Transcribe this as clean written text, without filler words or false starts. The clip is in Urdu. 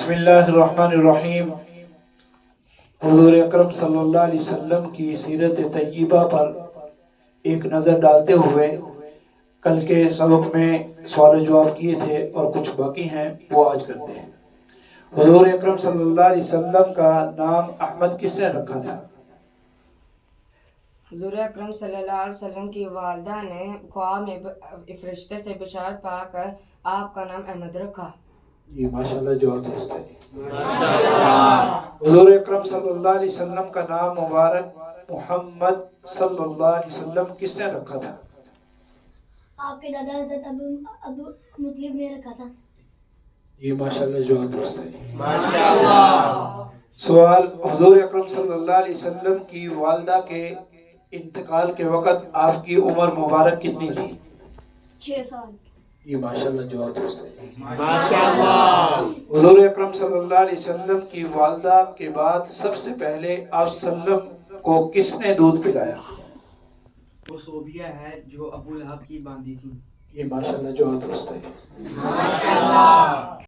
بسم اللہ الرحمن الرحیم۔ حضور اکرم صلی اللہ علیہ وسلم کی سیرت طیبہ پر ایک نظر ڈالتے ہوئے کل کے سبق میں سوال و جواب کیے تھے اور کچھ باقی ہیں وہ آج کرتے ہیں۔ حضور اکرم صلی اللہ علیہ وسلم کا نام احمد کس نے رکھا تھا؟ حضور اکرم صلی اللہ علیہ وسلم کی والدہ نے خواب میں فرشتے سے بشارت پا کر آپ کا نام احمد رکھا۔ جی ماشاءاللہ، جواب درست ہے۔ حضور اکرم صلی اللہ علیہ وسلم کا نام مبارک محمد صلی اللہ علیہ وسلم کس نے رکھا تھا؟ آپ کے دادا حضرت ابو مطلب نے رکھا تھا۔ جی ماشاءاللہ، جواب درست ہے۔ سوال، حضور اکرم صلی اللہ علیہ وسلم کی والدہ کے انتقال کے وقت آپ کی عمر مبارک کتنی تھی؟ 6 سال۔ جی ماشاءاللہ، جواب درست ہے۔ حضور اکرم صلی اللہ علیہ وسلم کی والدہ کے بعد سب سے پہلے آپ صلی اللہ علیہ وسلم کو کس نے دودھ پلایا؟ وہ صوبیہ ہے جو ابو لہب کی باندھی تھی۔ یہ ماشاءاللہ، جواب درست ہے۔